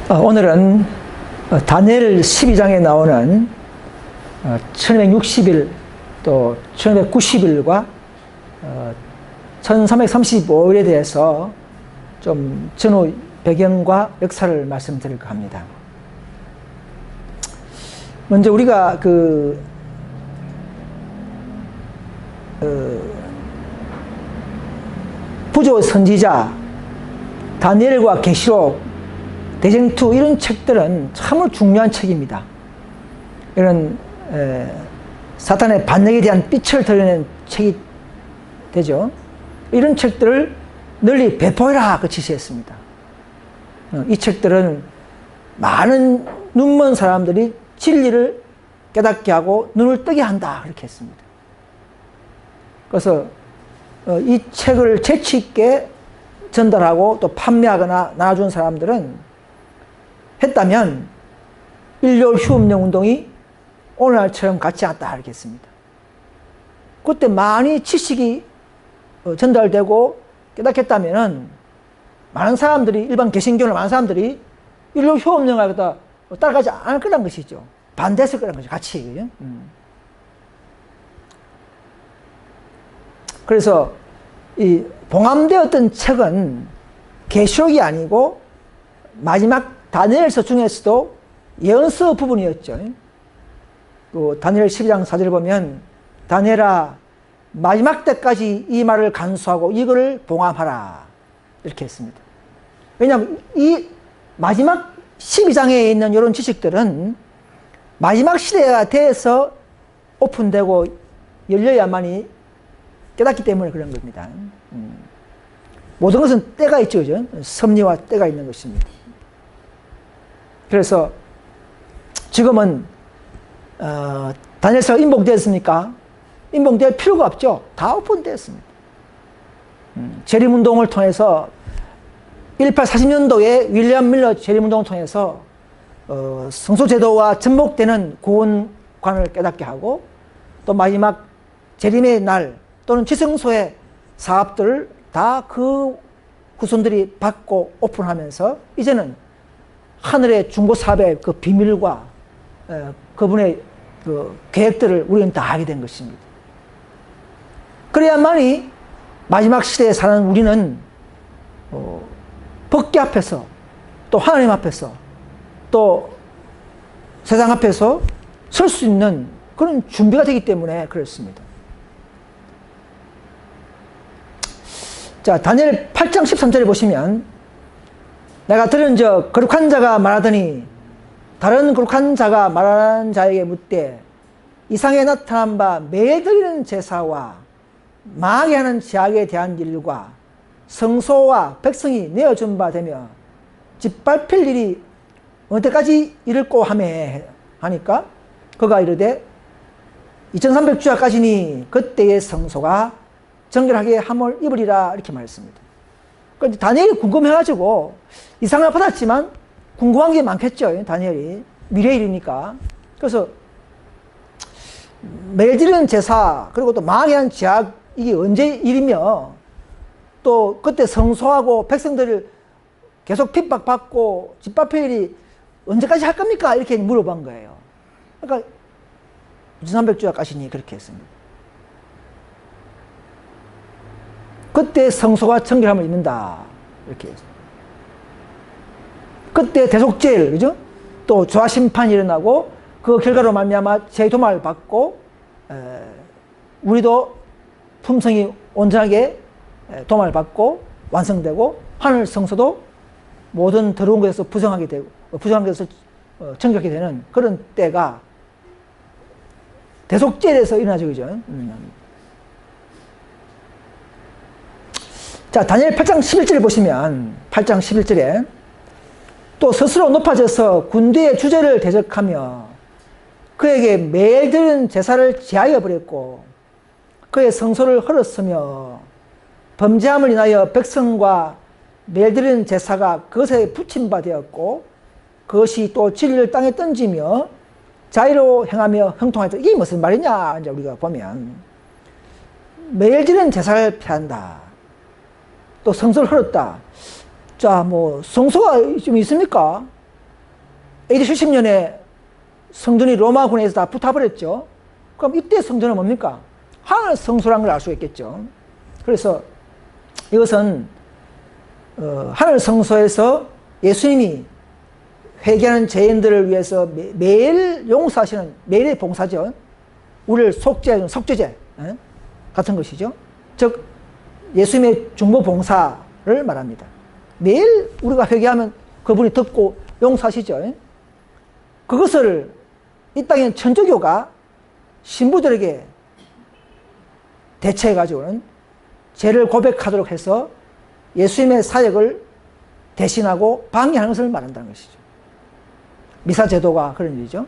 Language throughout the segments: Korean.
오늘은 다니엘 12장에 나오는 1260일 또 1290일과 1335일에 대해서 좀 전후 배경과 역사를 말씀드릴까 합니다. 먼저 우리가 부조 선지자, 다니엘과 계시록, 대쟁투 이런 책들은 참으로 중요한 책입니다. 이런 사탄의 반역에 대한 빛을 드러내는 책이 되죠. 이런 책들을 널리 배포해라 그 지시했습니다. 이 책들은 많은 눈먼 사람들이 진리를 깨닫게 하고 눈을 뜨게 한다 그렇게 했습니다. 그래서 이 책을 재치 있게 전달하고 또 판매하거나 나눠준 사람들은 했다면 일요일 휴업령 운동이 오늘날처럼 같지 않다 이렇게 했습니다. 그때 많이 지식이 전달되고 깨닫겠다면은 많은 사람들이, 일반 개신교는 많은 사람들이 일요일 휴업령을 갖다 따라가지 않을 거란 것이죠. 반대했을 거란 것이죠. 같이. 그래서 이 봉함되었던 책은 계시록이 아니고 마지막 다니엘서 중에서도 예언서 부분이었죠. 그 다니엘 12장 4절을 보면 다니엘아 마지막 때까지 이 말을 간수하고 이거를 봉함하라 이렇게 했습니다. 왜냐하면 이 마지막 12장에 있는 이런 지식들은 마지막 시대가 돼서 오픈되고 열려야만이 깨닫기 때문에 그런 겁니다. 모든 것은 때가 있죠, 그죠? 섭리와 때가 있는 것입니다. 그래서 지금은 다니엘서가 인봉되었습니까? 인봉될 필요가 없죠. 다 오픈되었습니다. 재림운동을 통해서 1840년도에 윌리엄 밀러 재림운동을 통해서 성소제도와 접목되는 구원관을 깨닫게 하고 또 마지막 재림의 날 또는 지성소의 사업들을 다 그 후손들이 받고 오픈하면서 이제는 하늘의 중고 사업의 그 비밀과 그분의 그 계획들을 우리는 다 알게 된 것입니다. 그래야만이 마지막 시대에 사는 우리는 법궤 앞에서 또 하나님 앞에서 또 세상 앞에서 설 수 있는 그런 준비가 되기 때문에 그렇습니다. 자, 다니엘 8장 13절에 보시면 내가 들은 저 거룩한 자가 말하더니 다른 거룩한 자가 말하는 자에게 묻되 이상에 나타난 바 매일 드리는 제사와 망하게 하는 제약에 대한 일과 성소와 백성이 내어준 바 되며 짓밟힐 일이 언제까지 이를꼬 하며 하니까 그가 이르되 2300주야까지니 그때의 성소가 정결하게 함을 입으리라 이렇게 말했습니다. 그러니까 다니엘이 궁금해가지고 이상을 받았지만 궁금한 게 많겠죠. 다니엘이 미래의 일이니까. 그래서 매일 드리는 제사 그리고 또 망하게 한 제약 이게 언제 일이며 또 그때 성소하고 백성들을 계속 핍박받고 짓밟힐 일이 언제까지 할 겁니까? 이렇게 물어본 거예요. 그러니까 2300주야까지니 그렇게 했습니다. 그때 성소가 정결함을 입는다 이렇게 했습니다. 그때 대속죄일, 그죠? 또 조화심판이 일어나고 그 결과로 말미암아 재도말을 받고 우리도 품성이 온전하게 도말을 받고 완성되고 하늘 성소도 모든 더러운 것에서 부정하게 되고 부정한 것에서 정결하게 되는 그런 때가 대속죄에서 일어나죠, 그죠? 자, 다니엘 8장 11절을 보시면 8장 11절에 또 스스로 높아져서 군대의 주제를 대적하며 그에게 매일 드리는 제사를 제하여 버렸고 그의 성소를 헐었으며 범죄함을 인하여 백성과 매일 드리는 제사가 그것에 붙임 바 되었고 그것이 또 진리를 땅에 던지며 자의로 행하며 형통하였다. 이게 무슨 말이냐 이제 우리가 보면 매일 드리는 제사를 피한다. 또 성소를 헐었다. 자, 뭐 성소가 좀 있습니까? AD 70년에 성전이 로마군에서 다 붙어버렸죠. 그럼 이때 성전은 뭡니까? 하늘 성소라는 걸 알 수가 있겠죠. 그래서 이것은 하늘 성소에서 예수님이 회개하는 죄인들을 위해서 매일 용서하시는 매일의 봉사죠. 우리를 속죄하는 속죄제 같은 것이죠. 즉 예수님의 중보 봉사를 말합니다. 매일 우리가 회개하면 그분이 듣고 용서하시죠. 그것을 이 땅의 천주교가 신부들에게 대체해가지고는 죄를 고백하도록 해서 예수님의 사역을 대신하고 방해하는 것을 말한다는 것이죠. 미사제도가 그런 일이죠.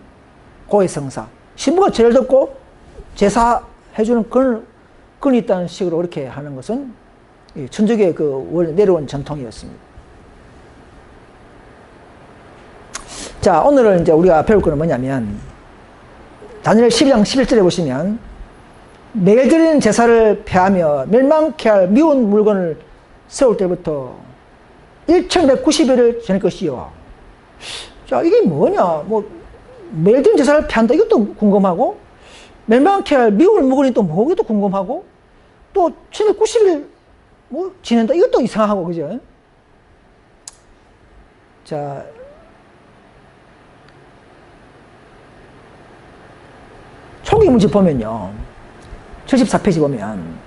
고해성사. 신부가 죄를 듣고 제사해주는 건이 있다는 식으로 그렇게 하는 것은 천주교의 그 원래 내려온 전통이었습니다. 자, 오늘은 이제 우리가 배울 거는 뭐냐면, 다니엘 12장 11절에 보시면, 매일 드리는 제사를 폐하며 멸망케 할 미운 물건을 세울 때부터 1190일을 지낼 것이요. 자, 이게 뭐냐? 뭐, 매일 드리는 제사를 폐한다. 이것도 궁금하고, 멸망케 할 미운 물건이 또 뭐기도 궁금하고, 또 790일 뭐 지낸다. 이것도 이상하고, 그죠? 자, 초기 문제 보면요. 74페이지 보면.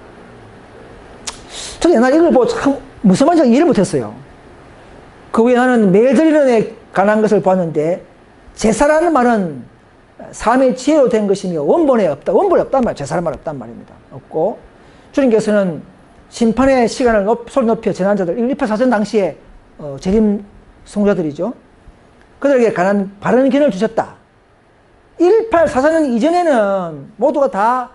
저도 옛날에 이걸 보고 참 무슨 말인지 이해를 못했어요. 그 후에 나는 매일 드리는 데 관한 것을 보았는데, 제사라는 말은 삶의 지혜로 된 것이며 원본에 없다. 원본에 없단 말이에요. 제사라는 말 없단 말입니다. 없고, 주님께서는 심판의 시간을 소리 높여 재난자들, 118사전 당시에 재림 성자들이죠. 그들에게 관한 바른 견을 주셨다. 1844년 이전에는 모두가 다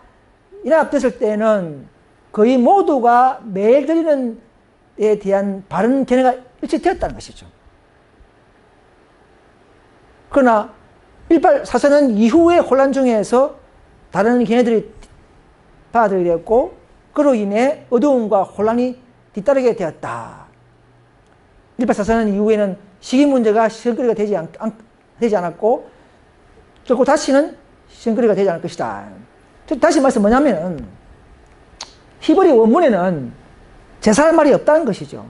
연합됐을 때는 거의 모두가 매일 드리는 데 대한 바른 견해가 일치되었다는 것이죠. 그러나 1844년 이후의 혼란 중에서 다른 견해들이 받아들이게 되었고, 그로 인해 어두움과 혼란이 뒤따르게 되었다. 1844년 이후에는 시기 문제가 시험거리가 되지 않았고, 결국 다시는 시험거리가 되지 않을 것이다. 다시 말해서 뭐냐면, 히브리 원문에는 제사라는 말이 없다는 것이죠.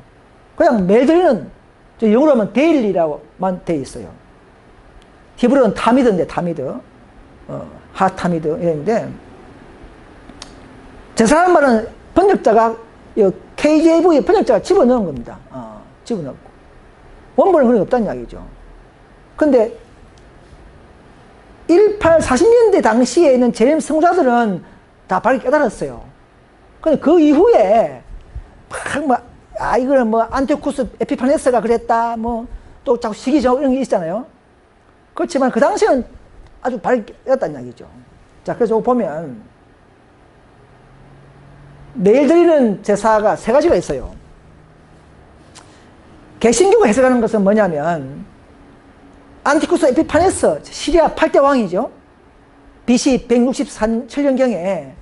그냥 매일 드리는, 영어로 하면 데일리라고만 되어 있어요. 히브리어는 타미드인데, 타미드. 하타미드, 이랬는데, 제사라는 말은 번역자가, KJV 번역자가 집어넣은 겁니다. 집어넣고. 원본은 그런 게 없다는 이야기죠. 근데, 40년대 당시에 있는 재림 성자들은 다 바로 깨달았어요. 근데 그 이후에, 이거는 안티오쿠스 에피파네스가 그랬다, 또 자꾸 시기적 이런 게 있잖아요. 그렇지만 그 당시에는 아주 바로 깨달았다는 이야기죠. 자, 그래서 보면, 매일 드리는 제사가 세 가지가 있어요. 개신교가 해석하는 것은 뭐냐면, 안티쿠스 에피파네스, 시리아 8대 왕이죠. BC 167년경에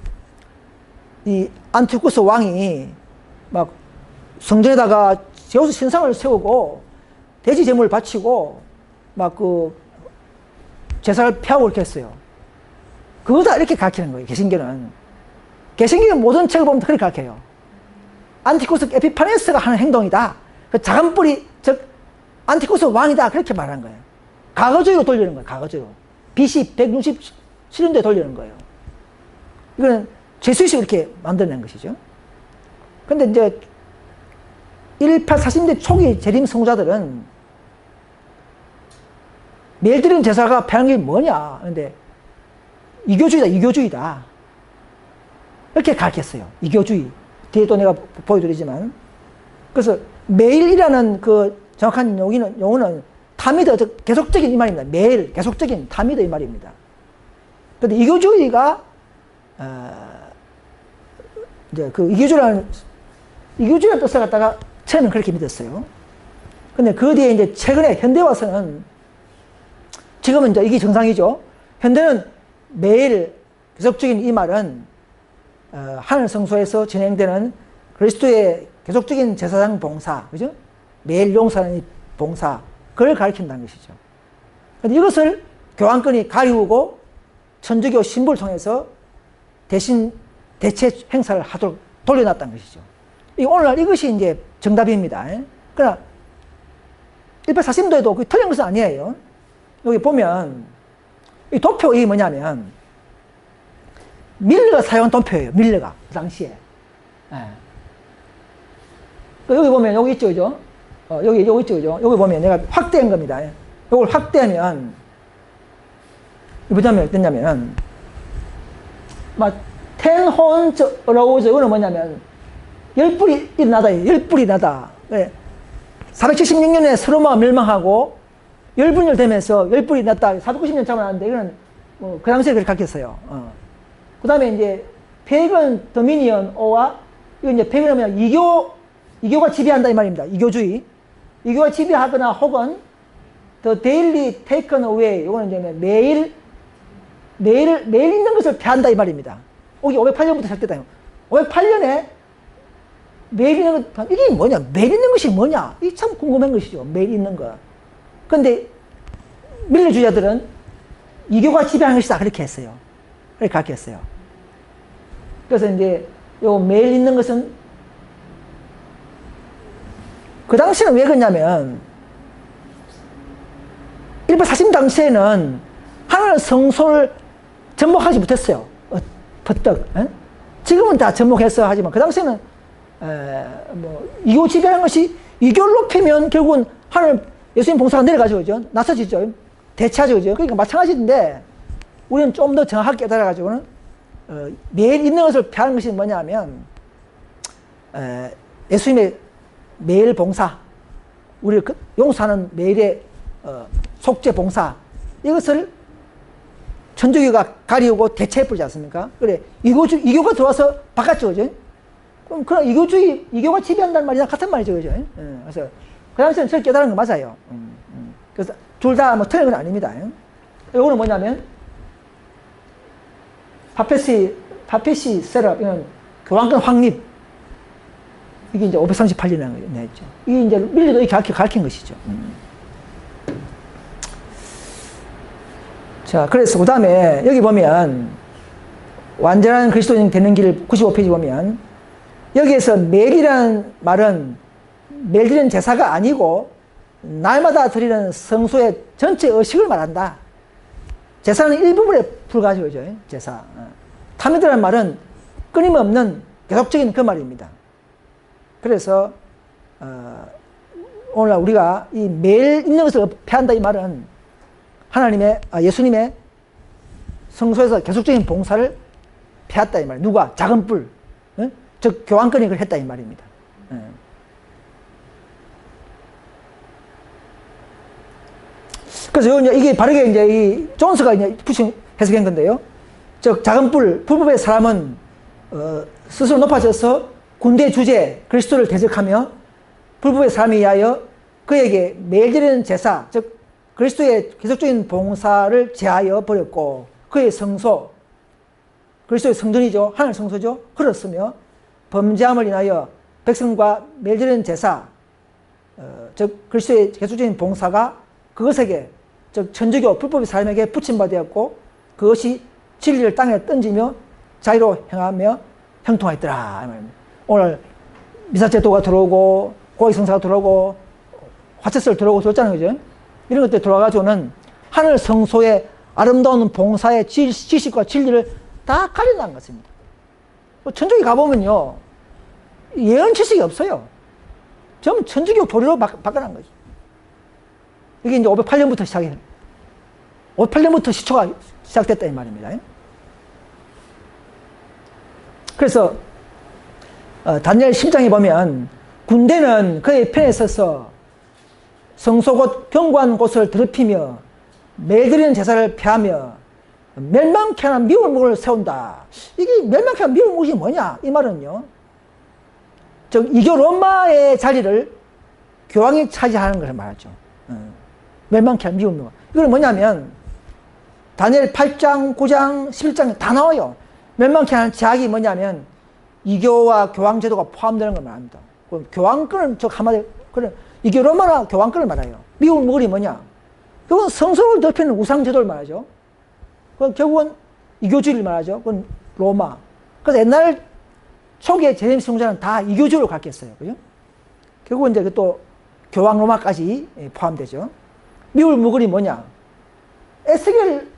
이 안티쿠스 왕이 막 성전에다가 제우스 신상을 세우고 돼지 제물을 바치고 막 그 제사를 펴고 이렇게 했어요. 그거 다 이렇게 가르치는 거예요, 개신교는. 개신교의 모든 책을 보면 그렇게 가르쳐요. 안티쿠스 에피파네스가 하는 행동이다. 그 작은 뿌리, 즉 안티쿠스 왕이다. 그렇게 말하는 거예요. 과거주의로 돌리는 거예요. 과거주의로. BC 167년도에 돌리는 거예요. 이거는 제수식으로 이렇게 만들어낸 것이죠. 근데 이제 1840년대 초기 재림 성자들은 매일 드리는 제사가 폐하는 게 뭐냐. 근데 이교주의다. 이렇게 가르쳤어요. 이교주의. 뒤에 또 내가 보여드리지만. 그래서 매일이라는 그 정확한 용어는 타미드, 즉 계속적인 이 말입니다. 매일 계속적인 타미드 이 말입니다. 그런데 이교주의가 이제 그 이교주라는 뜻을 갖다가 처음엔 그렇게 믿었어요. 근데 그 뒤에 이제 최근에 현대 와서는 지금은 이제 이게 정상이죠. 현대는 매일 계속적인 이 말은 하늘 성소에서 진행되는 그리스도의 계속적인 제사장 봉사, 그죠? 매일 용서하는 봉사, 그걸 가르친다는 것이죠. 근데 이것을 교황권이 가리우고 천주교 신부를 통해서 대신 대체 행사를 하도록 돌려놨다는 것이죠. 오늘날 이것이 이제 정답입니다. 그러나 1840년도에도 틀린 것은 아니에요. 여기 보면 이 도표 이게 뭐냐면 밀러가 사용한 도표예요. 밀러가 그 당시에. 여기 보면 여기 있죠, 그죠? 여기 있죠, 그죠? 여기 보면 내가 확대한 겁니다. 이걸 확대하면 뭐냐면 어떠냐면 막 텐혼즈 어라우즈 이거는 뭐냐면 열불이 일어나다. 열불이 나다. 476년에 서로마가 멸망하고 열분열 되면서 열불이 났다. 490년 차고 나는데 이거는 그 당시에 그렇게 가르쳤어요. 그 다음에 이제 페이건 도미니언 오와 이거 이제 페이건은 이교가 지배한다 이 말입니다. 이교주의. 이교가 지배하거나 혹은 the daily taken away 이거는 이제 매일 있는 것을 폐한다 이 말입니다. 여기 508년부터 시작됐다. 508년에 매일 있는 것, 이게 뭐냐? 매일 있는 것이 뭐냐? 이게 참 궁금한 것이죠. 매일 있는 거. 근데 밀러주의자들은 이교가 지배하는 것이다. 그렇게 했어요. 그렇게 가르쳤어요. 그래서 이제 요 매일 있는 것은 그 당시에는 왜 그러냐면 1840 당시에는 하나님 성소를 접목하지 못했어요. 퍼뜩. 지금은 다 접목했어 하지만 그 당시에는 이교 지배하는 것이 이교를 높이면 결국은 하나님 예수님 봉사가 내려가죠, 그죠? 낮아지죠. 대체하죠, 그죠? 그러니까 마찬가지인데 우리는 좀 더 정확하게 깨달아가지고는 매일 있는 것을 폐하는 것이 뭐냐면 예수님의 매일 봉사, 우리를 용서하는 매일의 속죄 봉사 이것을 천주교가 가리우고 대체해버리지 않습니까? 그래 이교가 들어와서 바꿨죠, 그죠? 그럼 그런 이교가 지배한다는 말이나 같은 말이죠, 그죠? 그래서 그 당시에는 저를 깨달은 거 맞아요. 그래서 둘 다 뭐 틀린 건 아닙니다. 이거는 뭐냐면 파페시 셋업, 이건 교황권 확립. 이게 이제 538년에 했죠. 이게 이제 밀려도 이렇게 가르친 것이죠. 자, 그래서 그 다음에 여기 보면 완전한 그리스도인 되는 길 95페이지 보면 여기에서 매일이라는 말은 매일 드리는 제사가 아니고 날마다 드리는 성소의 전체 의식을 말한다. 제사는 일부분에 불과하죠, 그죠? 제사. 타미드라는 말은 끊임없는 계속적인 그 말입니다. 그래서 오늘 우리가 이 매일 있는 것을 폐한다 이 말은 예수님의 성소에서 계속적인 봉사를 폐했다 이 말이에요. 누가? 작은 뿔, 즉 교황권이 그걸 했다 이 말입니다. 그래서 이게 바르게 이제 이 존스가 이제 해석한 건데요. 즉 작은 불법의 사람은 스스로 높아져서 군대 주제 그리스도를 대적하며 불법의 사람에 의하여 그에게 매일 드리는 제사, 즉 그리스도의 계속적인 봉사를 제하여 버렸고 그의 성소, 그리스도의 성전이죠. 하늘 성소죠. 흘렀으며 범죄함을 인하여 백성과 매일 드리는 제사, 즉 그리스도의 계속적인 봉사가 그것에게, 즉 천주교 불법의 사람에게 붙임받았고 그것이 진리를 땅에 던지며 자유로 행하며 형통하였더라. 오늘 미사제도가 들어오고 고액성사가 들어오고 화채설 들어오고 들었잖아요, 그죠? 이런 것들 들어와가지고는 하늘 성소의 아름다운 봉사의 지식과 진리를 다 가린다는 것입니다. 천주교 가보면요 예언 지식이 없어요. 전부 천주교 교리로 바꿔난 거죠. 이게 이제 508년부터 시작해요. 508년부터 시초가 시작됐다 이 말입니다. 그래서 다니엘 10장에 보면 군대는 그의 편에 서서 성소 곧 견고한 곳을 더럽히며 매일 드리는 제사를 폐하며 멸망케 하는 미운 목을 세운다. 이게 멸망케 하는 미운 목이 뭐냐? 이 말은요, 즉 이교 로마의 자리를 교황이 차지하는 것을 말하죠. 멸망케 하는 미운 목. 이건 뭐냐면 다니엘 8장, 9장, 11장에 다 나와요. 멸망케 하는 제약이 뭐냐면 이교와 교황제도가 포함되는 걸 말합니다. 교황권은 즉 한마디 그래 이교 로마나 교황권을 말해요. 미운 목이 뭐냐? 그건 성소를 덮이는 우상제도를 말하죠. 그건 결국은 이교주의를 말하죠. 그건 로마. 그래서 옛날 초기에 제임스 총장은 다 이교주의로 가르쳤어요. 그죠? 결국은 이제 또 교황 로마까지 포함되죠. 미울 무근이 뭐냐? 에스겔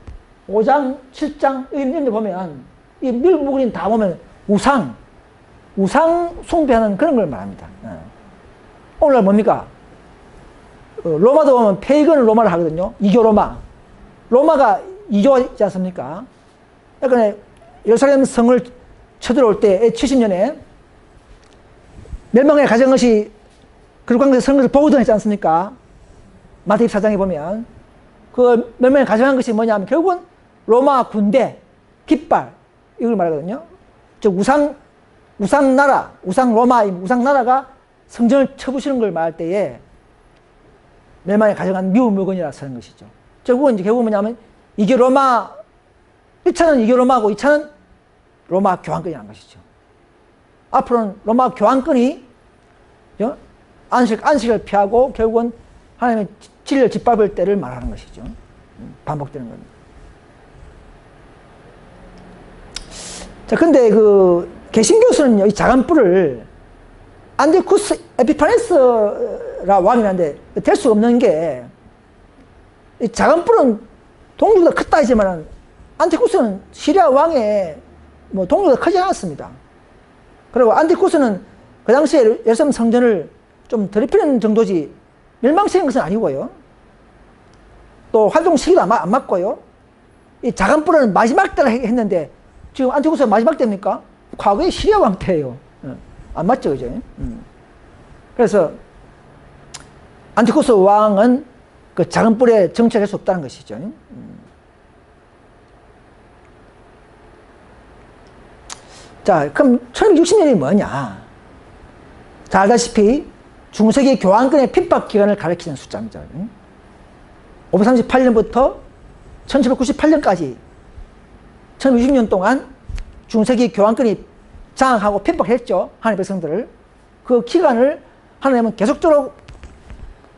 5장, 7장 이런 데 보면 이 미울 무근이 다 보면 우상 숭배하는 그런 걸 말합니다. 오늘날 뭡니까? 로마도 보면 페이건 로마를 하거든요. 이교 로마. 로마가 이교이지 않습니까? 그러니까 예루살렘 성을 쳐들어올 때 70년에 멸망에 가져간 것이 그룹관계 성을 보호던 했지 않습니까? 마태복음 4장에 보면 그 멸망에 가져간 것이 뭐냐면 결국은 로마 군대 깃발 이걸 말하거든요. 즉 우상나라, 우상나라가 성전을 쳐부시는 걸 말할 때에 멸망에 가져간 미운 물건이라 하는 것이죠. 결국은 뭐냐면 이게 로마 1차는 이게 로마고 2차는 로마 교황권이라는 것이죠. 앞으로는 로마 교황권이 안식을 피하고 결국은 하나님의 진리를 짓밟을 때를 말하는 것이죠. 반복되는 겁니다. 자, 근데 그 개신교수는요, 이 작은 뿔을 안티쿠스 에피파네스라 왕이라는데 될 수 없는 게, 이 작은 뿔은 동족보다 크다 하지만 안티쿠스는 시리아 왕의 동족보다 크지 않았습니다. 그리고 안티쿠스는 그 당시에 예루살렘 성전을 좀 더럽히는 정도지 멸망시킨 것은 아니고요. 또 활동 시기도 안 맞고요. 이 작은 뿔은 마지막 때를 했는데 지금 안티쿠스가 마지막 때입니까? 과거의 시리아 왕 때예요. 안 맞죠, 그죠? 그래서 안티쿠스 왕은 그 작은 뿔에 정착할 수 없다는 것이죠. 자, 그럼 1260년이 뭐냐? 잘 알다시피 중세기 교황권의 핍박 기간을 가리키는 숫자입니다. 538년부터 1798년까지 1060년 동안 중세기 교황권이 장악하고 핍박했죠. 하나님의 백성들을. 그 기간을 하나님은 계속적으로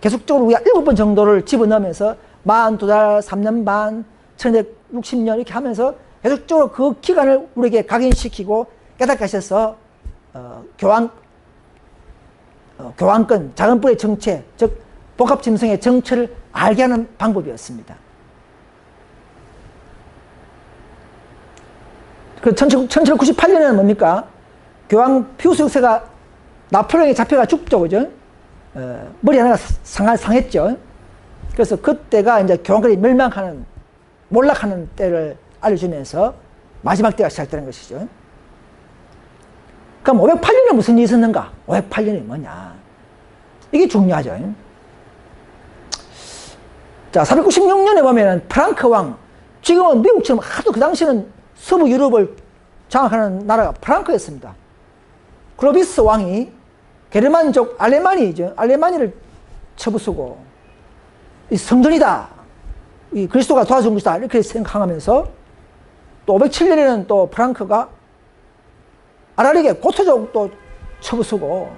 우리가 7번 정도를 집어넣으면서 42달, 3년 반, 1260년 이렇게 하면서 계속적으로 그 기간을 우리에게 각인시키고 깨닫게 하셔서 교황권, 작은 뿔의 정체, 즉 복합짐승의 정체를 알게 하는 방법이었습니다. 그 1798년에는 뭡니까? 교황 피우스 6세가 나폴레옹에 잡혀가 죽죠, 그죠? 머리 하나가 상했죠. 그래서 그때가 이제 교황권이 몰락하는 때를 알려주면서 마지막 때가 시작되는 것이죠. 그럼 508년에 무슨 일이 있었는가? 508년이 뭐냐? 이게 중요하죠. 자, 496년에 보면은 프랑크 왕, 지금은 미국처럼 하도 그 당시에는 서부 유럽을 장악하는 나라가 프랑크였습니다. 클로비스 왕이 게르만족 알레마니를 쳐부수고 이 성전이다, 이 그리스도가 도와준 것이다 이렇게 생각하면서 또 507년에는 또 프랑크가 아라리게 고토족도 쳐부수고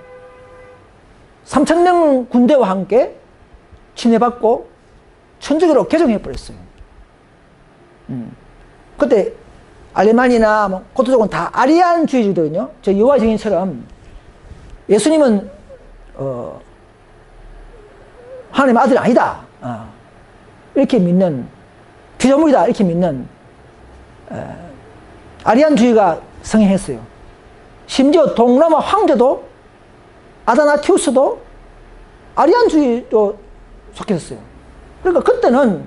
3000명 군대와 함께 침해받고 천주교로 개종해버렸어요. 그때 알레마니나 고토족은 다 아리안주의자거든요. 저 여호와 증인처럼 예수님은 하나님의 아들이 아니다 이렇게 믿는, 피조물이다 이렇게 믿는 아리안주의가 성행했어요. 심지어 동로마 황제도 아다나티우스도 아리안주의도 속했어요. 그러니까 그때는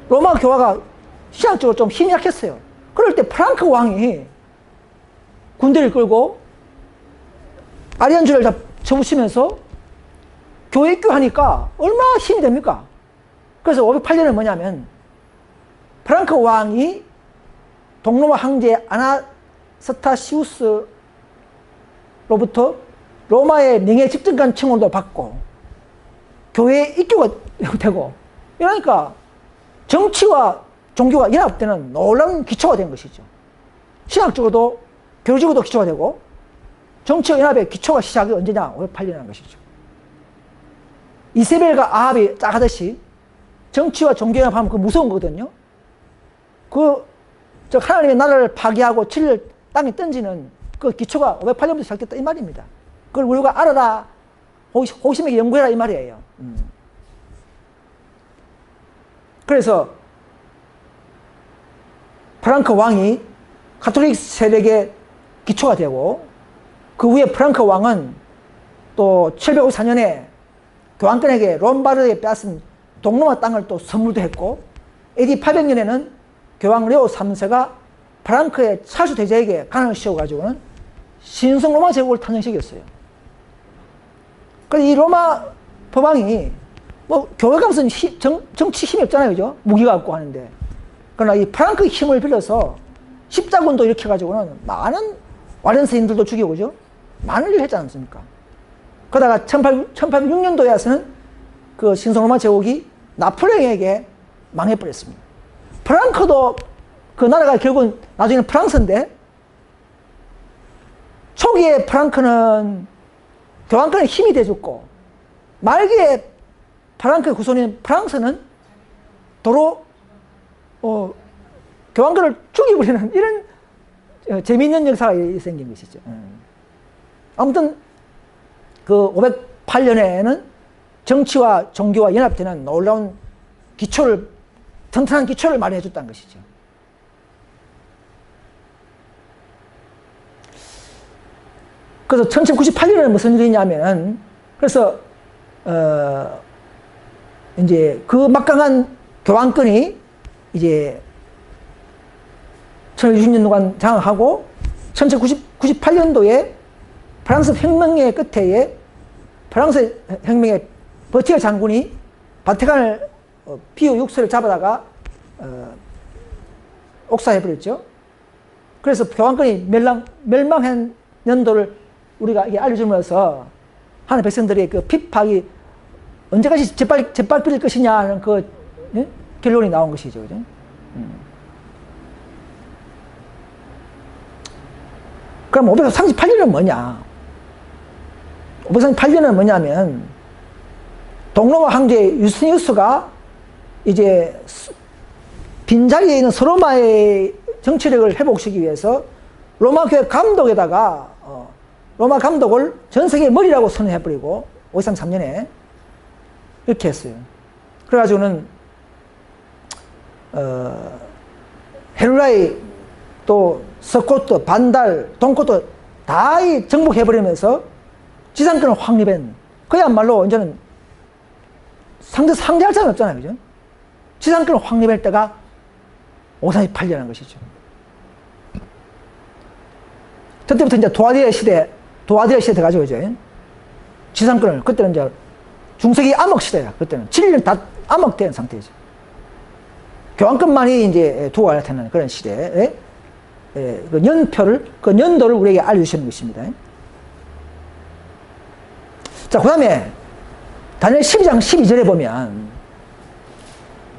로마 교화가 신학적으로 좀 힘이 약했어요. 그럴 때 프랑크 왕이 군대를 끌고 아리안주의를 다 접으시면서 교회 입교하니까 얼마나 힘이 됩니까? 그래서 508년은 뭐냐면 프랑크 왕이 동로마 황제 아나스타시우스로부터 로마의 명예 집정관 칭호도 받고 교회에 입교가 되고, 이러니까 정치와 종교가 연합되는 놀라운 기초가 된 것이죠. 신학적으로도 교육적으로도 기초가 되고 정치와 연합의 기초가 시작이 언제냐? 508년이라는 것이죠. 이세벨과 아합이 딱 하듯이 정치와 종교연합하면 그 무서운 거거든요. 즉 하나님의 나라를 파괴하고 진리를 땅에 던지는 그 기초가 508년부터 시작됐다 이 말입니다. 그걸 우리가 알아라, 호기심에게 연구해라 이 말이에요. 그래서 프랑크 왕이 가톨릭 세력의 기초가 되고, 그 후에 프랑크 왕은 또 754년에 교황권에게 롬바르드에 빼앗은 동로마 땅을 또 선물도 했고, AD 800년에는 교황 레오 3세가 프랑크의 찰스 대제에게 간을 씌워가지고는 신성 로마 제국을 탄생시켰어요. 그래서 이 로마 법왕이 뭐 교회가 무슨 정치 힘이 없잖아요, 그죠? 무기가 없고 하는데. 그러나 이 프랑크의 힘을 빌려서 십자군도 일으켜가지고는 많은 와련스인들도 죽이고, 그죠? 많은 일을 했지 않습니까? 그러다가 1806년도에 와서는 그 신성 로마 제국이 나폴레옹에게 망해버렸습니다. 프랑크도 그 나라가 결국은 나중에는 프랑스인데, 초기에 프랑크는 교황권의 힘이 돼줬고, 말기에 프랑크의 후손인 프랑스는 도로 교황권을 죽여버리는 이런 재미있는 역사가 생긴 것이죠. 아무튼 그 508년에는 정치와 종교와 연합되는 놀라운 기초를, 튼튼한 기초를 마련해 줬다는 것이죠. 그래서 1798년에는 무슨 일이 있냐면, 그래서 이제 그 막강한 교황권이 이제 1760년도간 장악하고, 1798년도에 프랑스 혁명의 끝에 프랑스 혁명의 버티어 장군이 바티칸을 피오 6세를 잡아다가 옥사해버렸죠. 그래서 교황권이 멸망한 연도를 우리가 이게 알려주면서 하나님 백성들의 그 핍박이 언제까지 짓밟힐 것이냐 하는 그 결론이 나온 것이죠. 그죠? 그럼 538년은 뭐냐? 538년은 뭐냐면, 동로마 황제 유스티니우스가 이제 빈자리에 있는 서로마의 정치력을 회복시키기 위해서 로마 교회 감독에다가 로마 감독을 전 세계의 머리라고 선언해버리고 533년에 이렇게 했어요. 그래가지고는 헬라이 또 서코트, 반달, 동코트 다 정복해버리면서 지상권을 확립한, 그야말로 이제는 상대할 사람이 없잖아요, 그죠? 지상권을 확립할 때가 538년인 것이죠. 그때부터 이제 도아디아 시대 돼가지고 이제 지상권을, 그때는 이제 중세기 암흑 시대야. 그때는 진리는 다 암흑된 상태죠. 교황권만이 이제 두고 나타나는 그런 시대에 그 연도를 우리에게 알려주시는 것입니다. 자, 그 다음에 다니엘 12장 12절에 보면,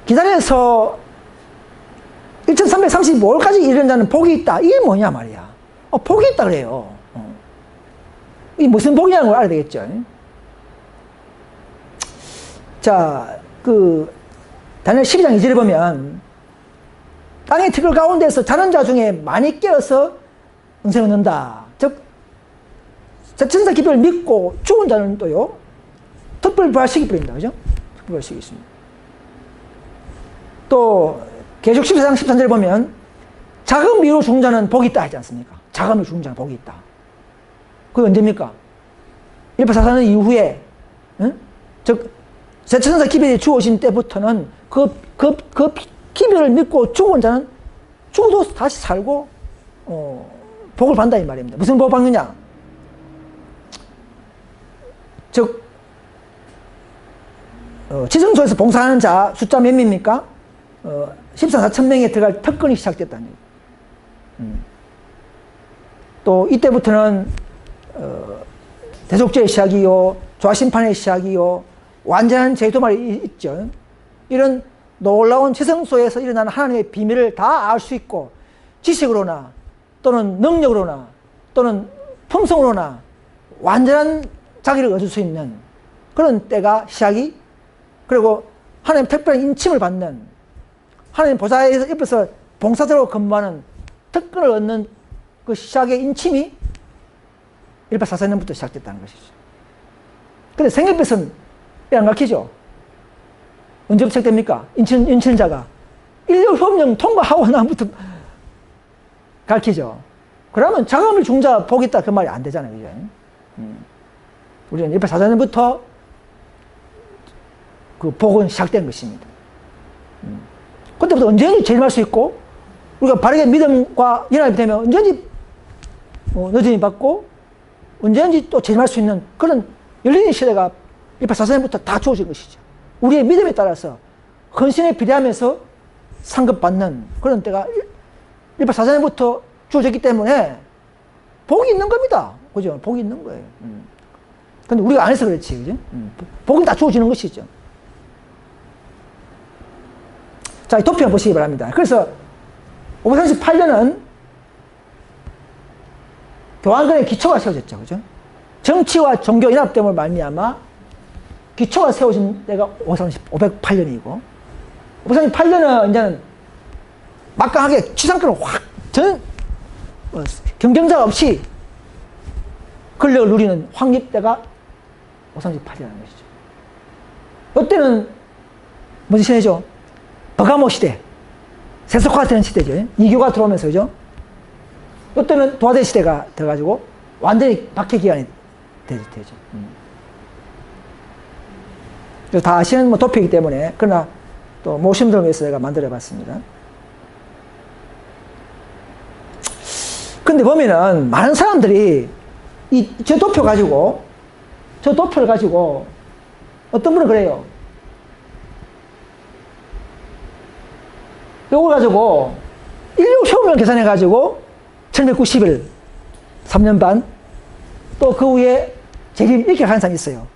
기다려서 1335월까지 이르는 자는 복이 있다. 이게 뭐냐 말이야. 복이 있다 그래요. 이게 무슨 복이냐는 걸 알아야 되겠죠. 자, 다니엘 12장 2절에 보면, 땅의 티끌 가운데서 자는 자 중에 많이 깨어서 은혜를 얻는다. 즉, 천사 기별을 믿고 죽은 자는 또요, 특별 부활시키 버린다. 그죠? 특별 부활시키 있습니다. 또, 계시록 14장 13절에 보면, 자금 이후로 죽은 자는 복이 있다 하지 않습니까? 자금이 죽은 자는 복이 있다. 그게 언제입니까? 1844년 이후에, 즉, 세천사 기별이 주어진 때부터는 그 기별을 믿고 죽은 자는 죽어도 다시 살고, 복을 받는다 이 말입니다. 무슨 복을 받느냐? 즉, 지성소에서 봉사하는 자 숫자 몇 명입니까? 14, 4천 명에 들어갈 특권이 시작됐다는 얘기예요. 또 이때부터는 대속죄의 시작이요, 조화심판의 시작이요, 완전한 제도말이 있죠. 이런 놀라운 지성소에서 일어나는 하나님의 비밀을 다 알 수 있고, 지식으로나 또는 능력으로나 또는 품성으로나 완전한 자기를 얻을 수 있는 그런 때가 시작이, 그리고 하나님 특별한 인침을 받는, 하나님 보좌에서 옆에서 봉사자로 근무하는 특권을 얻는 그 시작의 인침이 1844년부터 시작됐다는 것이죠. 근데 생애빛은 왜 안 가르치죠? 언제부터 시작됩니까? 인천자가. 인류협령 통과하고 나부터 가르치죠. 그러면 자금을 중자 복 있다 그 말이 안 되잖아요. 그죠? 우리는 1844년부터 그 복은 시작된 것입니다. 그때부터 언제든지 재림할 수 있고, 우리가 바르게 믿음과 연합이 되면 언제든지 늦음이 받고, 언제든지 또 재림할 수 있는 그런 열린 시대가 1844년부터 다 주어진 것이죠. 우리의 믿음에 따라서 헌신에 비례하면서 상급받는 그런 때가 1844년부터 주어졌기 때문에 복이 있는 겁니다. 그죠? 복이 있는 거예요. 근데 우리가 안 해서 그렇지, 그죠? 복은 다 주어지는 것이죠. 자, 이 도표 보시기 바랍니다. 그래서 538년은 교황권의 기초가 세워졌죠. 그죠? 정치와 종교 연합 때문에 말미암아 기초가 세워진 때가 538년이고, 538년은 이제는 막강하게 취상권을 확 경쟁자가 없이 권력을 누리는 확립때가 538년이라는 것이죠. 이때는 무슨 시대죠? 버가모 시대, 세속화되는 시대죠. 이교가 들어오면서, 그죠? 이때는 도화대 시대가 돼가지고 완전히 박해 기간이 되죠. 그래서 다 아시는 도표이기 때문에, 그러나 또 모심들을 위해서 제가 만들어 봤습니다. 근데 보면은 많은 사람들이 저 도표를 가지고 어떤 분은 그래요. 요걸 가지고 인류 효용을 계산해 가지고 1990일 3년 반, 또 그 후에 재림 이렇게 하는 사람이 있어요.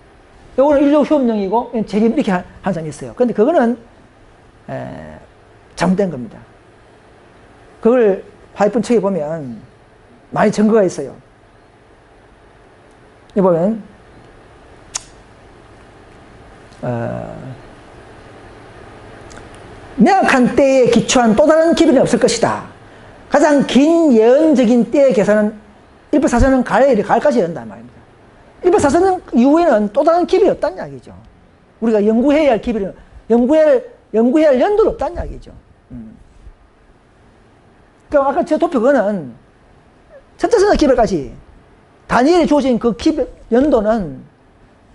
요거는 인류 효용령이고 재림 이렇게 하는 사람이 있어요. 근데 그거는 잘못된 겁니다. 그걸 화이폰 책에 보면 많이 증거가 있어요. 여기 보면 명확한 때에 기초한 또 다른 기변이 없을 것이다. 가장 긴 예언적인 때의 계산은 1844년 가을까지 이른단 말입니다. 1844년 이후에는 또 다른 기변이 없다는 이야기죠. 우리가 연구해야 할 기변이, 연구해야 할 연도도 없다는 이야기죠. 그러니까 아까 저 도표 그거는 첫째서부터 기별까지 다니엘이 주어진 그 연도는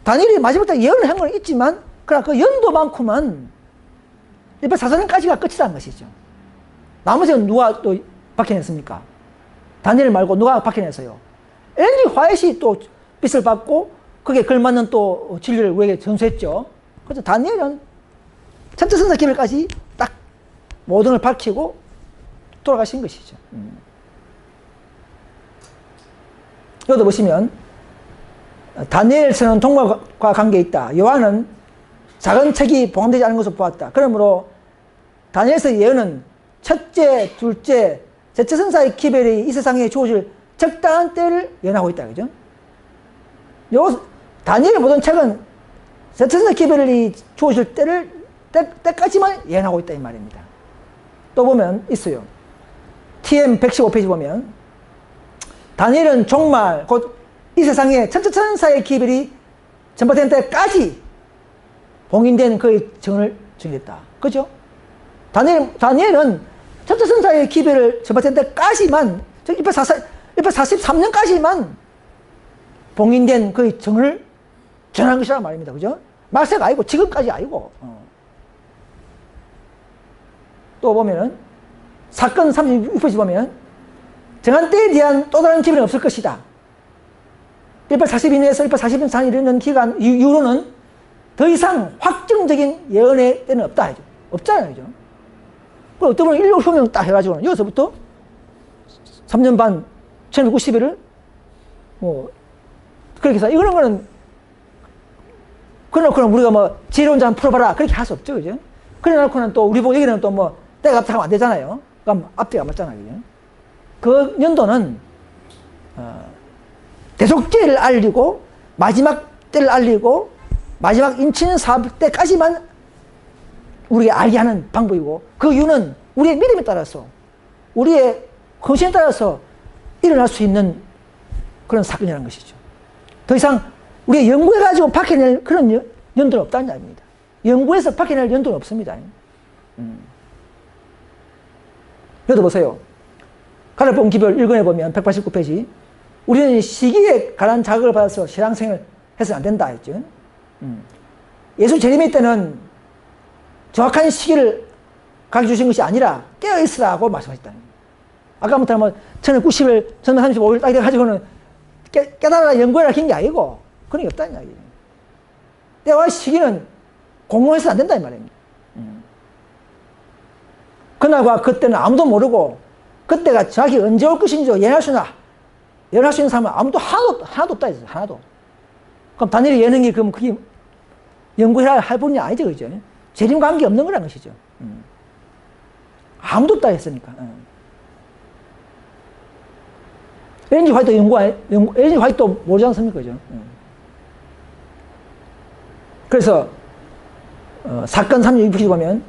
다니엘이 마지막에 예언을 한 건 있지만, 그러나 그 연도만큼은 1844년까지가 끝이라는 것이죠. 나머지는 누가 또 박해냈습니까? 다니엘 말고 누가 박해냈어요? 엘리 화이트이 또 빛을 받고 그게 걸맞는 또 진리를 우리에게 전수했죠. 그래서 다니엘은 첫째서부터 기별까지 딱 모든 걸 밝히고 돌아가신 것이죠. 여기도 보시면 다니엘서는 동물과 관계에 있다. 요한은 작은 책이 봉함되지 않은 것을 보았다. 그러므로 다니엘서 예언은 첫째, 둘째, 셋째 선사의 기별이 이 세상에 주어질 적당한 때를 예언하고 있다. 그죠? 다니엘의 모든 책은 셋째 선사 기별이 주어질 때까지만 예언하고 있다. 이 말입니다. 또 보면 있어요. TM 115페이지 보면 다니엘은 종말, 곧 이 세상에 첫째 천사의 기별이 전파된 때까지 봉인된 그의 정을 증언했다. 그죠? 다니엘은 첫째 천사의 기별을 전파된 때까지만, 1843년까지만 봉인된 그의 정을 전한 것이란 말입니다. 그죠? 말세가 아니고 지금까지 아니고. 또 보면은 사건 36페이지 보면 정한 때에 대한 또 다른 기별은 없을 것이다. 1842년에서 1844년 이르는 기간 이후로는 더 이상 확정적인 예언의 때는 없다. 하죠. 없잖아요. 그죠? 어떤 분은 인류 혁명 딱 해가지고는 여기서부터 3년 반, 1990일을 그렇게 해서 이거는 거는 그래놓고는 우리가 뭐 지혜로운 자 풀어봐라. 그렇게 할 수 없죠. 그죠? 그래놓고는 또 우리 보고 여기는 또 뭐 때가 앞서가면 안 되잖아요. 그럼 앞뒤가 맞잖아요. 그죠? 그 연도는 대속죄를 알리고 마지막 때를 알리고 마지막 인치는 사업 때까지만 우리가 알게 하는 방법이고, 그 이유는 우리의 믿음에 따라서, 우리의 헌신에 따라서 일어날 수 있는 그런 사건이라는 것이죠. 더 이상 우리가 연구해가지고 밝혀낼 그런 연도는 없다는 이야기입니다. 연구해서 밝혀낼 연도는 없습니다. 여기도 보세요. 가르폰 기별 1권에 보면 189페이지. 우리는 시기에 관한 자극을 받아서 신앙생활을 해서는 안 된다 했죠. 예수 재림의 때는 정확한 시기를 가르쳐 주신 것이 아니라 깨어있으라고 말씀하셨다. 아까부터 뭐 1990일, 1935일 딱 이래가지고는 깨달아라, 연구해라 긴 게 아니고 그런 게 없다는 이야기예요. 때와 시기는 공모해서는 안 된다 이 말입니다. 그날과 그때는 아무도 모르고 그때가 정확히 언제 올 것인지 예언할 수 있는 사람은 아무도 하나도 없다 했어요. 하나도. 그럼 다니엘의 예능이 그럼 그게 연구해야 할 분이 아니죠, 그죠? 재림 관계 없는 거라는 것이죠. 아무도 없다 했으니까. 엘렌지 화이트 엘렌지 화이트 모르지 않습니까, 그죠? 그래서 사건 36페이지 보면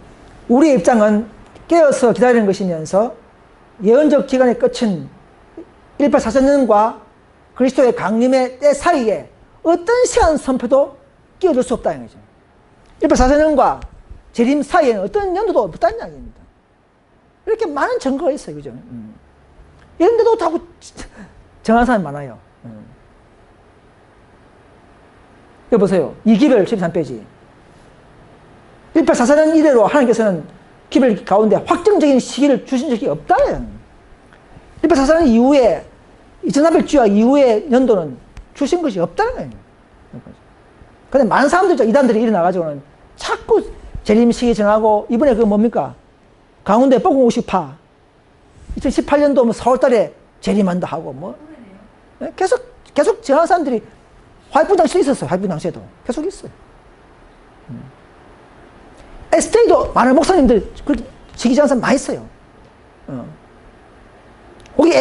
우리의 입장은 깨어서 기다리는 것이면서 예언적 기간의 끝은 1844년과 그리스도의 강림의 때 사이에 어떤 시간 선표도 끼어들 수 없다는 거죠. 1844년과 재림 사이에는 어떤 연도도 없다는 이야기입니다. 이렇게 많은 증거가 있어요, 그죠? 이런데도 자꾸 정한 사람이 많아요. 여기 보세요. 이기별 13페이지. 1844년 이래로 하나님께서는 기별 가운데 확정적인 시기를 주신 적이 없다. 1844년 이후에 2300주야 이후의 연도는 주신 것이 없다는 거예요. 근데 많은 사람들, 이단들이 일어나가지고는 자꾸 재림 시기 정하고, 이번에 그거 뭡니까? 강원도에 뽀공 50파. 2018년도 뭐 4월달에 재림한다 하고, 뭐. 계속 정한 사람들이 화이트 당시도 있었어요. 화이트 당시에도. 계속 있어요. ST도 많은 목사님들 지기 정한 사람 많이 있어요. 거기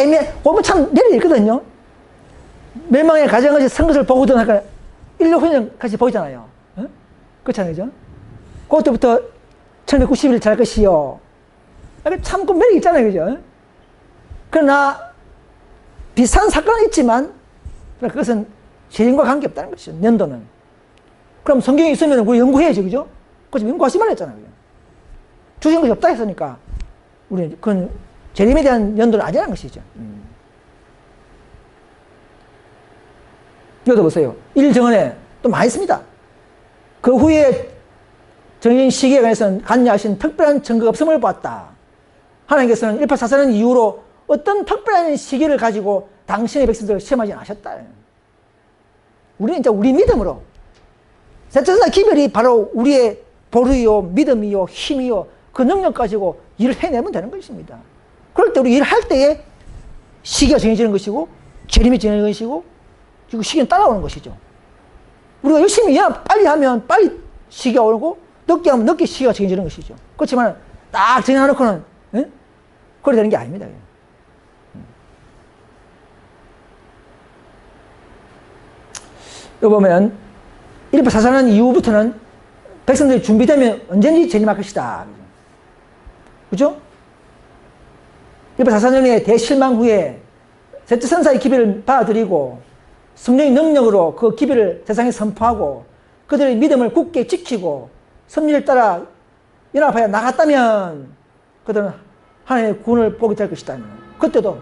보면 참 내리 있거든요. 멸망의 가정을 선것을 보고든 하니까 인류 훈련 같이 보이잖아요. 그렇잖아요, 그죠? 그때부터 1990일 잘 것이요. 참 그 매력 있잖아요, 그죠? 그러나 비슷한 사건은 있지만 그것은 재림과 관계없다는 것이죠. 연도는. 그럼 성경에 있으면 우리 연구해야죠, 그죠? 그렇지, 연구하지 말라 했잖아요. 주신 것이 없다 했으니까 우리는 그건 재림에 대한 연도는 아니라는 것이죠. 이것도 보세요. 일 정언에 또 많이 있습니다. 그 후에 정해진 시기에 관해서는 관여하신 특별한 증거가 없음을 보았다. 하나님께서는 1844년 이후로 어떤 특별한 시기를 가지고 당신의 백성들을 시험하지 않으셨다. 우리는 이제 우리 믿음으로, 셋째사 기별이 바로 우리의 보루이요, 믿음이요, 힘이요, 그 능력 가지고 일을 해내면 되는 것입니다. 그럴 때 우리 일할 때에 시기가 정해지는 것이고, 재림이 정해지는 것이고, 그리고 시기는 따라오는 것이죠. 우리가 열심히 빨리 하면 빨리 시기가 오고, 늦게 하면 늦게 시기가 정해지는 것이죠. 그렇지만 딱 정해놓고는 그래 되는 게 아닙니다. 여기 보면 1844년 이후부터는 백성들이 준비되면 언제든지 재림할 것이다. 그죠? 1844년에 대실망 후에 셋째 선사의 기별을 받아들이고 성령의 능력으로 그 기별을 세상에 선포하고 그들의 믿음을 굳게 지키고 섭리를 따라 연합하여 나갔다면 그들은 하나님의 구원을 보게 될 것이다. 그때도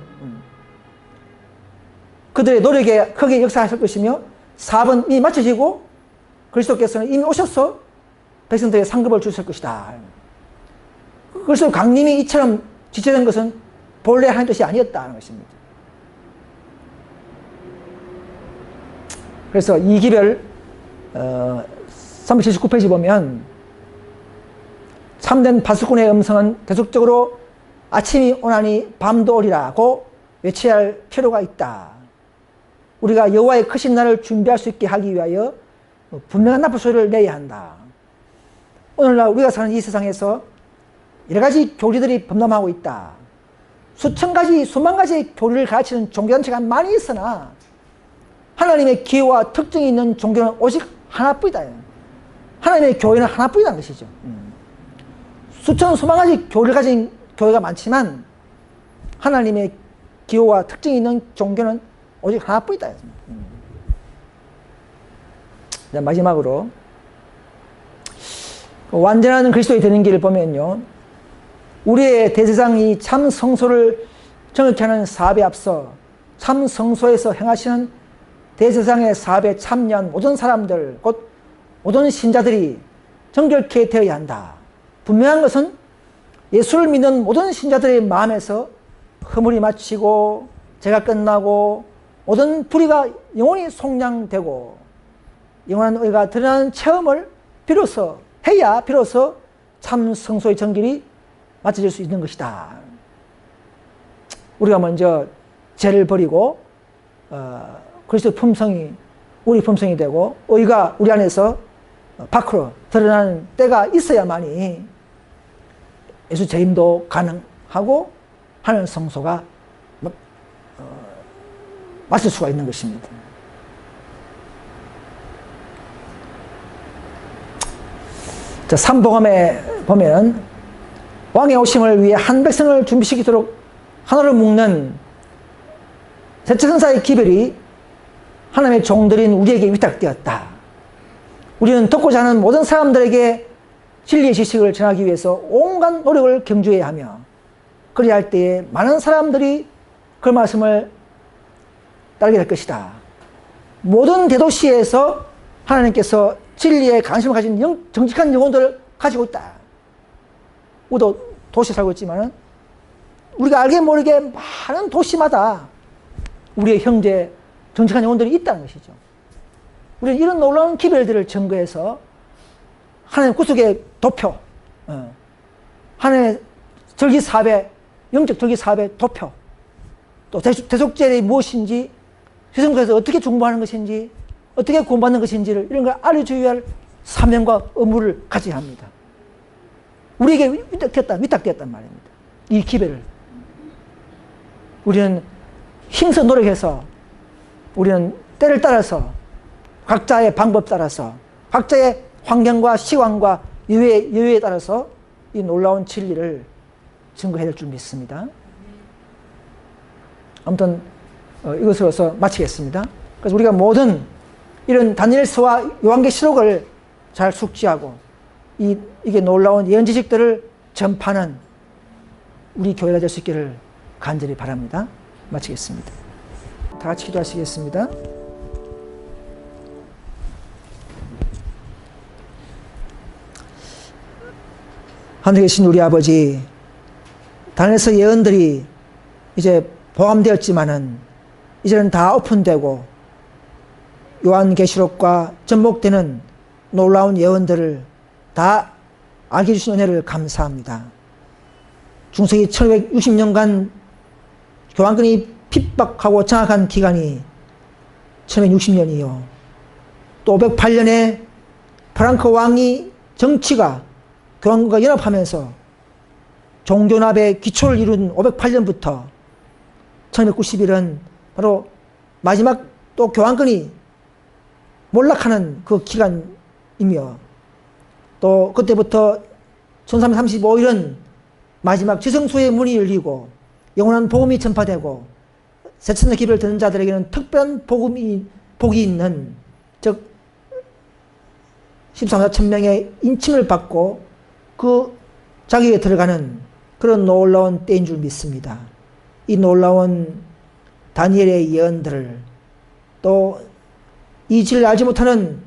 그들의 노력에 크게 역사하실 것이며 사업은 이미 마쳐지고 그리스도께서는 이미 오셔서 백성들에게 상급을 주실 것이다. 그래서 강림이 이처럼 지체된 것은 본래 하나님 뜻이 아니었다는 것입니다. 그래서 이 기별 379페이지 보면 참된 파수꾼의 음성은 계속적으로 아침이 오나니 밤도 오리라고 외쳐야 할 필요가 있다. 우리가 여호와의 크신 날을 준비할 수 있게 하기 위하여 분명한 나팔 소리를 내야 한다. 오늘날 우리가 사는 이 세상에서 여러 가지 교리들이 범람하고 있다. 수천 가지, 수만 가지의 교리를 가르치는 종교단체가 많이 있으나 하나님의 기호와 특징이 있는 종교는 오직 하나뿐이다. 하나님의 교회는 하나뿐이라는 것이죠. 수천 수만 가지 교리를 가진 교회가 많지만 하나님의 기호와 특징이 있는 종교는 오직 하나뿐이다. 마지막으로 완전한 그리스도의 되는 길을 보면요, 우리의 대제사장이 참 성소를 정확히 하는 사업에 앞서 참 성소에서 행하시는 대제사장의 사업에 참여한 모든 사람들, 곧 모든 신자들이 정결케 되어야 한다. 분명한 것은 예수를 믿는 모든 신자들의 마음에서 허물이 마치고 죄가 끝나고 모든 불의가 영원히 속량되고 영원한 의가 드러나는 체험을 비로소 해야 비로소 참 성소의 정결이 맞춰질 수 있는 것이다. 우리가 먼저 죄를 버리고 그리스도의 품성이 우리 품성이 되고 의가 우리 안에서 밖으로 드러나는 때가 있어야만이 예수 재림도 가능하고 하늘 성소가 맞을 수가 있는 것입니다. 자, 삼복음에 보면 왕의 오심을 위해 한 백성을 준비시키도록 하나로 묶는 세천사의 기별이 하나님의 종들인 우리에게 위탁되었다. 우리는 듣고자 하는 모든 사람들에게 진리의 지식을 전하기 위해서 온갖 노력을 경주해야 하며 그리야 할 때에 많은 사람들이 그 말씀을 따르게 될 것이다. 모든 대도시에서 하나님께서 진리에 관심을 가진 정직한 영혼들을 가지고 있다. 우리도 도시에 살고 있지만 우리가 알게 모르게 많은 도시마다 우리의 형제 정직한 영혼들이 있다는 것이죠. 우리는 이런 놀라운 기별들을 증거해서 하나님의 구속의 도표, 하나님의 절기사업의 영적 절기사업의 도표, 또 대속죄가 무엇인지, 세상에서 어떻게 중보하는 것인지, 어떻게 구원받는 것인지를 이런 걸 알려주어야 할 사명과 의무를 가져야 합니다. 우리에게 위탁되었단 말입니다. 이 기별을. 우리는 힘써 노력해서, 우리는 때를 따라서, 각자의 방법 따라서, 각자의 환경과 시간과 여유에 따라서 이 놀라운 진리를 증거해야 될 줄 믿습니다. 아무튼 이것으로서 마치겠습니다. 그래서 우리가 모든 이런 다니엘서와 요한계시록을 잘 숙지하고 이게 놀라운 예언 지식들을 전파하는 우리 교회가 될 수 있기를 간절히 바랍니다. 마치겠습니다. 다 같이 기도하시겠습니다. 하늘에 계신 우리 아버지, 다니엘서 예언들이 이제 포함되었지만은 이제는 다 오픈되고 요한계시록과 접목되는 놀라운 예언들을 다 알게 해주신 은혜를 감사합니다. 중세기 1560년간 교황권이 핍박하고 장악한 기간이 1560년이요. 또 508년에 프랑크 왕이 정치가 교황과 연합하면서 종교납의 기초를 이룬 508년부터 1291은 바로 마지막 또 교황권이 몰락하는 그 기간이며 또 그때부터 1335일은 마지막 지성소의 문이 열리고 영원한 복음이 전파되고 새천의 기별을 듣는 자들에게는 특별한 복이 있는 즉 13만 1000명의 인침을 받고 그 자기에게 들어가는 그런 놀라운 때인 줄 믿습니다. 이 놀라운 다니엘의 예언들을 또 이 진리를 알지 못하는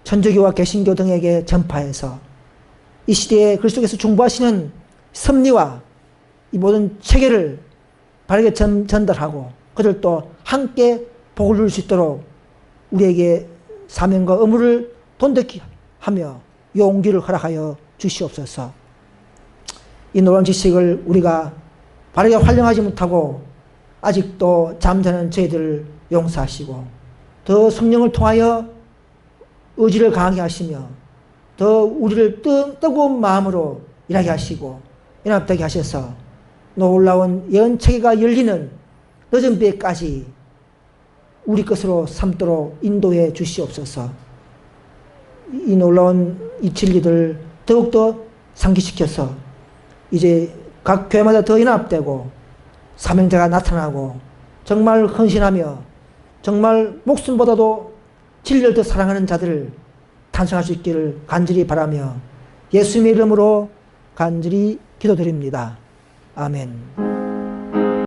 천주교와 개신교 등에게 전파해서 이 시대에 그리스도께서 중보하시는 섭리와 이 모든 체계를 바르게 전달하고 그들도 함께 복을 누릴 수 있도록 우리에게 사명과 의무를 돈독히 하며 용기를 허락하여 주시옵소서. 이 놀라운 지식을 우리가 바르게 활용하지 못하고 아직도 잠자는 저희들을 용서하시고 더 성령을 통하여 의지를 강하게 하시며 더 우리를 뜨거운 마음으로 일하게 하시고 연합되게 하셔서 놀라운 예언체계가 열리는 늦은 비에까지 우리 것으로 삼도록 인도해 주시옵소서. 이 놀라운 이 진리들 더욱더 상기시켜서 이제 각 교회마다 더 연합되고 사명자가 나타나고 정말 헌신하며 정말 목숨보다도 진리를 더 사랑하는 자들을 탄생할 수 있기를 간절히 바라며 예수님의 이름으로 간절히 기도드립니다. 아멘.